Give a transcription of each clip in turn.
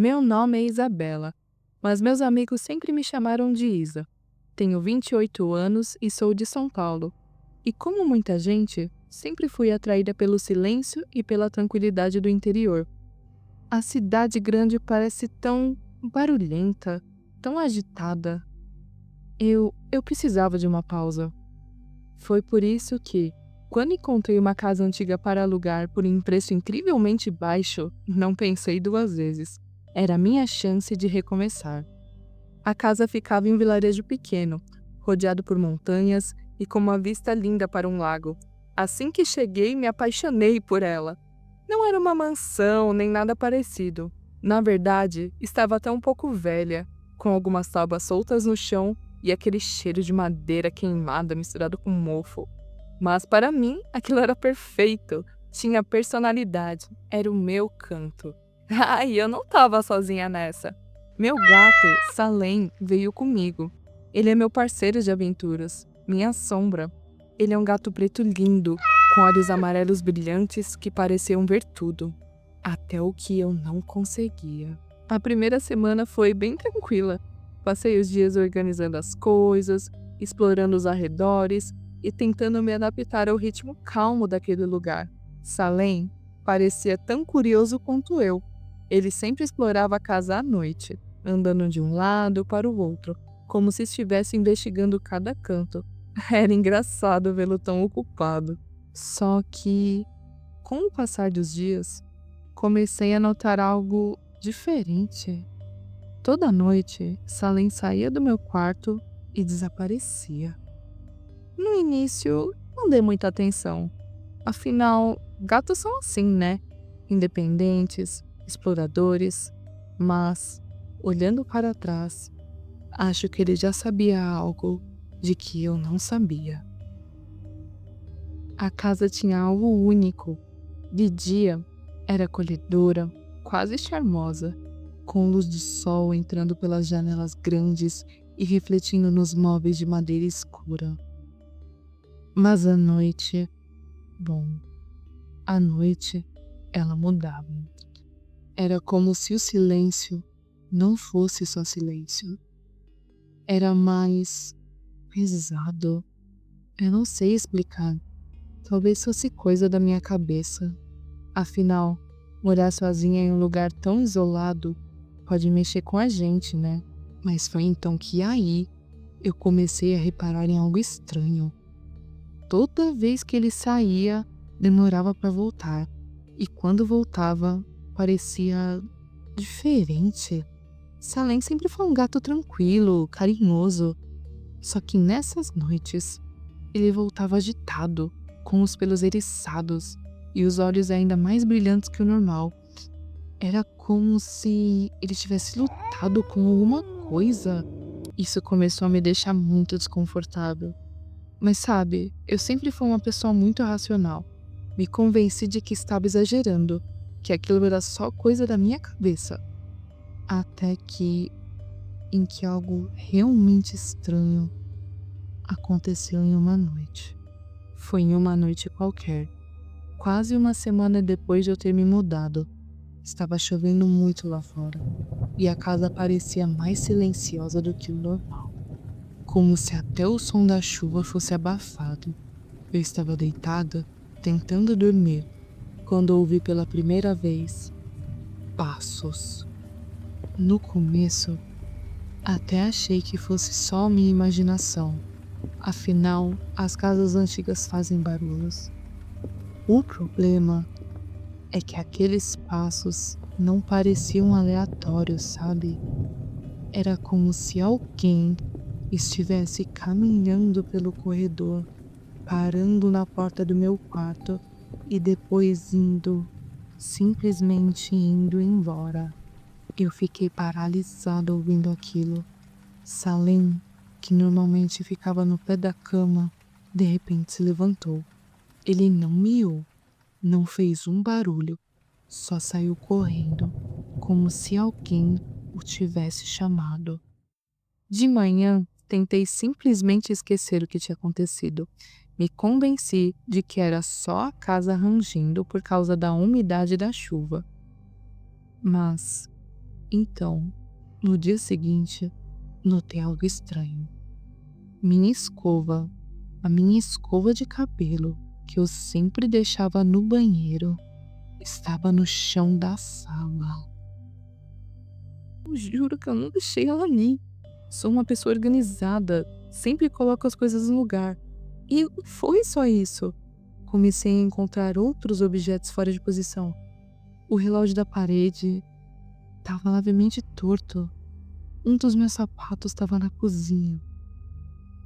Meu nome é Isabela, mas meus amigos sempre me chamaram de Isa. Tenho 28 anos e sou de São Paulo. E como muita gente, sempre fui atraída pelo silêncio e pela tranquilidade do interior. A cidade grande parece tão barulhenta, tão agitada. Eu precisava de uma pausa. Foi por isso que, quando encontrei uma casa antiga para alugar por um preço incrivelmente baixo, não pensei duas vezes. Era a minha chance de recomeçar. A casa ficava em um vilarejo pequeno, rodeado por montanhas e com uma vista linda para um lago. Assim que cheguei, me apaixonei por ela. Não era uma mansão nem nada parecido. Na verdade, estava até um pouco velha, com algumas tábuas soltas no chão e aquele cheiro de madeira queimada misturado com mofo. Mas para mim, aquilo era perfeito. Tinha personalidade. Era o meu canto. E eu não estava sozinha nessa. Meu gato, Salem, veio comigo. Ele é meu parceiro de aventuras, minha sombra. Ele é um gato preto lindo, com olhos amarelos brilhantes que pareciam ver tudo, até o que eu não conseguia. A primeira semana foi bem tranquila. Passei os dias organizando as coisas, explorando os arredores e tentando me adaptar ao ritmo calmo daquele lugar. Salem parecia tão curioso quanto eu. Ele sempre explorava a casa à noite, andando de um lado para o outro, como se estivesse investigando cada canto. Era engraçado vê-lo tão ocupado. Só que, com o passar dos dias, comecei a notar algo diferente. Toda noite, Salem saía do meu quarto e desaparecia. No início, não dei muita atenção. Afinal, gatos são assim, né? Independentes, exploradores. Mas, olhando para trás, acho que ele já sabia algo de que eu não sabia. A casa tinha algo único. De dia, era acolhedora, quase charmosa, com luz de sol entrando pelas janelas grandes e refletindo nos móveis de madeira escura. Mas à noite, à noite, ela mudava. Era como se o silêncio não fosse só silêncio. Era mais pesado. Eu não sei explicar. Talvez fosse coisa da minha cabeça. Afinal, morar sozinha em um lugar tão isolado pode mexer com a gente, né? Mas foi então que aí eu comecei a reparar em algo estranho. Toda vez que ele saía, demorava para voltar. E quando voltava, parecia diferente. Salem sempre foi um gato tranquilo, carinhoso. Só que nessas noites, ele voltava agitado, com os pelos eriçados e os olhos ainda mais brilhantes que o normal. Era como se ele tivesse lutado com alguma coisa. Isso começou a me deixar muito desconfortável. Mas sabe, eu sempre fui uma pessoa muito racional. Me convenci de que estava exagerando, que aquilo era só coisa da minha cabeça. Até que, em que algo realmente estranho aconteceu em uma noite. Foi em uma noite qualquer, quase uma semana depois de eu ter me mudado. Estava chovendo muito lá fora, e a casa parecia mais silenciosa do que o normal, como se até o som da chuva fosse abafado. Eu estava deitada, tentando dormir, quando ouvi pela primeira vez passos. No começo, até achei que fosse só minha imaginação. Afinal, as casas antigas fazem barulhos. O problema é que aqueles passos não pareciam aleatórios, sabe? Era como se alguém estivesse caminhando pelo corredor, parando na porta do meu quarto e depois simplesmente indo embora. Eu fiquei paralisada ouvindo aquilo. Salem, que normalmente ficava no pé da cama, de repente se levantou. Ele não miou, não fez um barulho, só saiu correndo, como se alguém o tivesse chamado. De manhã, tentei simplesmente esquecer o que tinha acontecido. Me convenci de que era só a casa rangindo por causa da umidade da chuva. Mas Então, no dia seguinte, notei algo estranho. Minha escova, a minha escova de cabelo, que eu sempre deixava no banheiro, estava no chão da sala. Eu juro que eu não deixei ela ali. Sou uma pessoa organizada, sempre coloco as coisas no lugar. E não foi só isso. Comecei a encontrar outros objetos fora de posição. O relógio da parede estava levemente torto. Um dos meus sapatos estava na cozinha.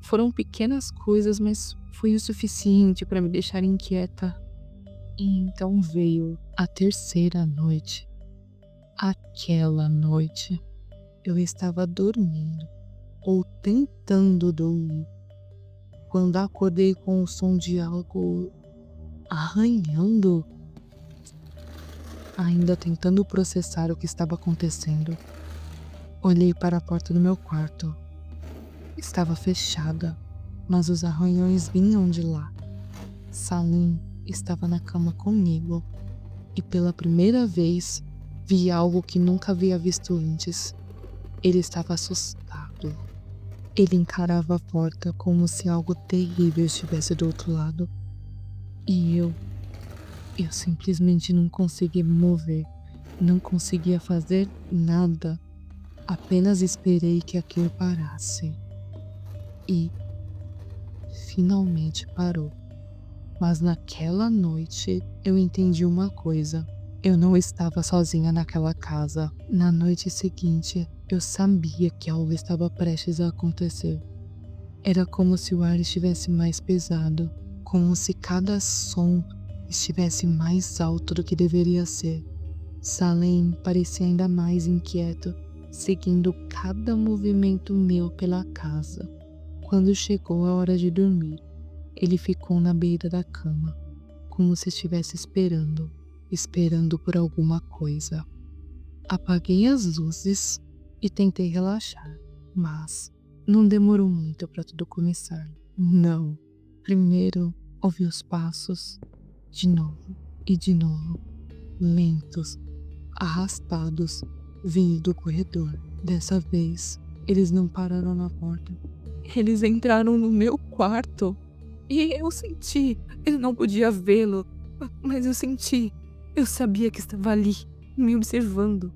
Foram pequenas coisas, mas foi o suficiente para me deixar inquieta. E então veio a terceira noite. Aquela noite, eu estava dormindo, ou tentando dormir, quando acordei com o som de algo arranhando. Ainda tentando processar o que estava acontecendo, olhei para a porta do meu quarto. Estava fechada, mas os arranhões vinham de lá. Salim estava na cama comigo e pela primeira vez vi algo que nunca havia visto antes. Ele estava assustado. Ele encarava a porta como se algo terrível estivesse do outro lado. E eu simplesmente não conseguia me mover. Não conseguia fazer nada. Apenas esperei que aquilo parasse. E finalmente parou. Mas naquela noite eu entendi uma coisa. Eu não estava sozinha naquela casa. Na noite seguinte, eu sabia que algo estava prestes a acontecer. Era como se o ar estivesse mais pesado, como se cada som estivesse mais alto do que deveria ser. Salim parecia ainda mais inquieto, seguindo cada movimento meu pela casa. Quando chegou a hora de dormir, ele ficou na beira da cama, como se estivesse esperando por alguma coisa. Apaguei as luzes e tentei relaxar, mas não demorou muito para tudo começar. Não. Primeiro, ouvi os passos, de novo e de novo, lentos, arrastados, vindo do corredor. Dessa vez, eles não pararam na porta. Eles entraram no meu quarto. E eu senti. Eu não podia vê-lo, mas eu senti. Eu sabia que estava ali, me observando.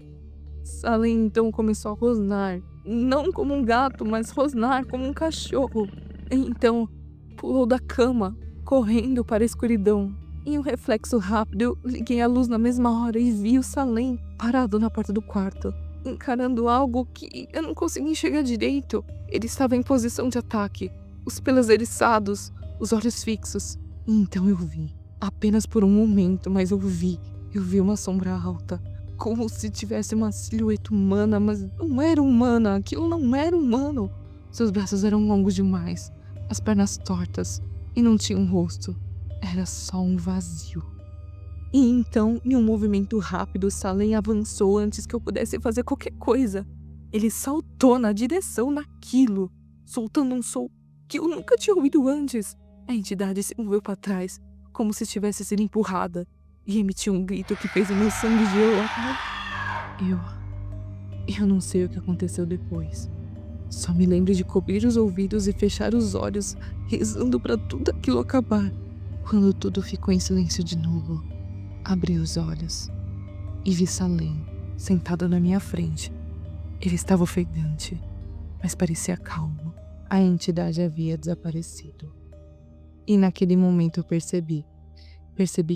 Salim então começou a rosnar. Não como um gato, mas rosnar como um cachorro. Então, pulou da cama, correndo para a escuridão. Em um reflexo rápido, eu liguei a luz na mesma hora e vi o Salim parado na porta do quarto, encarando algo que eu não conseguia enxergar direito. Ele estava em posição de ataque, os pelos eriçados, os olhos fixos. E então eu vi, apenas por um momento, mas eu vi uma sombra alta, como se tivesse uma silhueta humana, mas não era humana, aquilo não era humano. Seus braços eram longos demais, as pernas tortas, e não tinha um rosto. Era só um vazio. E então, em um movimento rápido, Salim avançou antes que eu pudesse fazer qualquer coisa. Ele saltou na direção daquilo, soltando um som que eu nunca tinha ouvido antes. A entidade se moveu para trás, como se estivesse sendo empurrada, e emitiu um grito que fez o meu sangue gelar. Eu não sei o que aconteceu depois. Só me lembro de cobrir os ouvidos e fechar os olhos, rezando para tudo aquilo acabar. Quando tudo ficou em silêncio de novo, abri os olhos e vi Salim sentado na minha frente. Ele estava ofegante, mas parecia calmo. A entidade havia desaparecido. E naquele momento eu percebi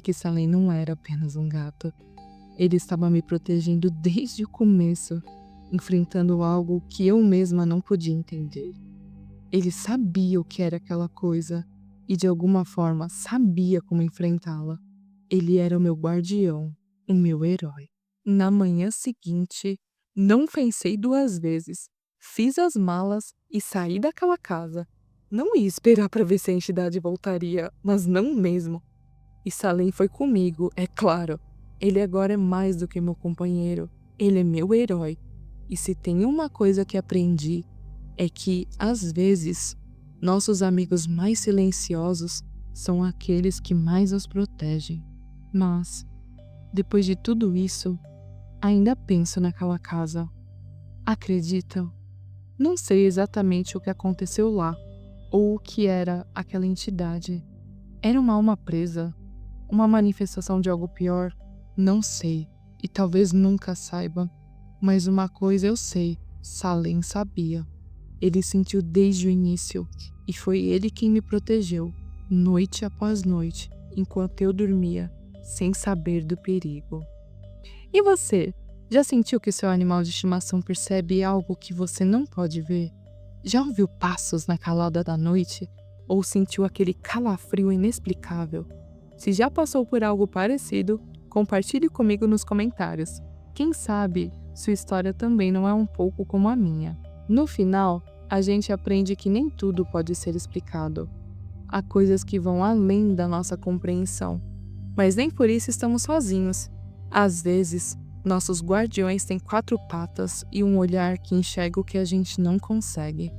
que Salim não era apenas um gato. Ele estava me protegendo desde o começo, enfrentando algo que eu mesma não podia entender. Ele sabia o que era aquela coisa e de alguma forma sabia como enfrentá-la. Ele era o meu guardião, o meu herói. Na manhã seguinte, não pensei duas vezes. Fiz as malas e saí daquela casa. Não ia esperar para ver se a entidade voltaria, mas não mesmo. E Salim foi comigo, é claro. Ele agora é mais do que meu companheiro. Ele é meu herói. E se tem uma coisa que aprendi, é que, às vezes, nossos amigos mais silenciosos são aqueles que mais nos protegem. Mas, depois de tudo isso, Ainda penso naquela casa. Acredita? Não sei exatamente o que aconteceu lá, ou o que era aquela entidade. Era uma alma presa? Uma manifestação de algo pior? Não sei, e talvez nunca saiba. Mas uma coisa eu sei, Salem sabia. Ele sentiu desde o início, e foi ele quem me protegeu, noite após noite, enquanto eu dormia, sem saber do perigo. E você? Já sentiu que seu animal de estimação percebe algo que você não pode ver? Já ouviu passos na calada da noite? Ou sentiu aquele calafrio inexplicável? Se já passou por algo parecido, compartilhe comigo nos comentários. Quem sabe sua história também não é um pouco como a minha. No final, a gente aprende que nem tudo pode ser explicado. Há coisas que vão além da nossa compreensão. Mas nem por isso estamos sozinhos. Às vezes, nossos guardiões têm 4 patas e um olhar que enxerga o que a gente não consegue.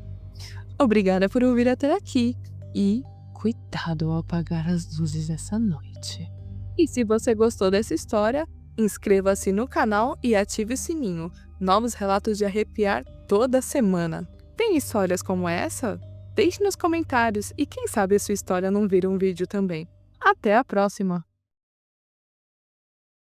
Obrigada por ouvir até aqui e cuidado ao apagar as luzes essa noite. E se você gostou dessa história, inscreva-se no canal e ative o sininho. Novos relatos de arrepiar toda semana. Tem histórias como essa? Deixe nos comentários e quem sabe a sua história não vira um vídeo também. Até a próxima!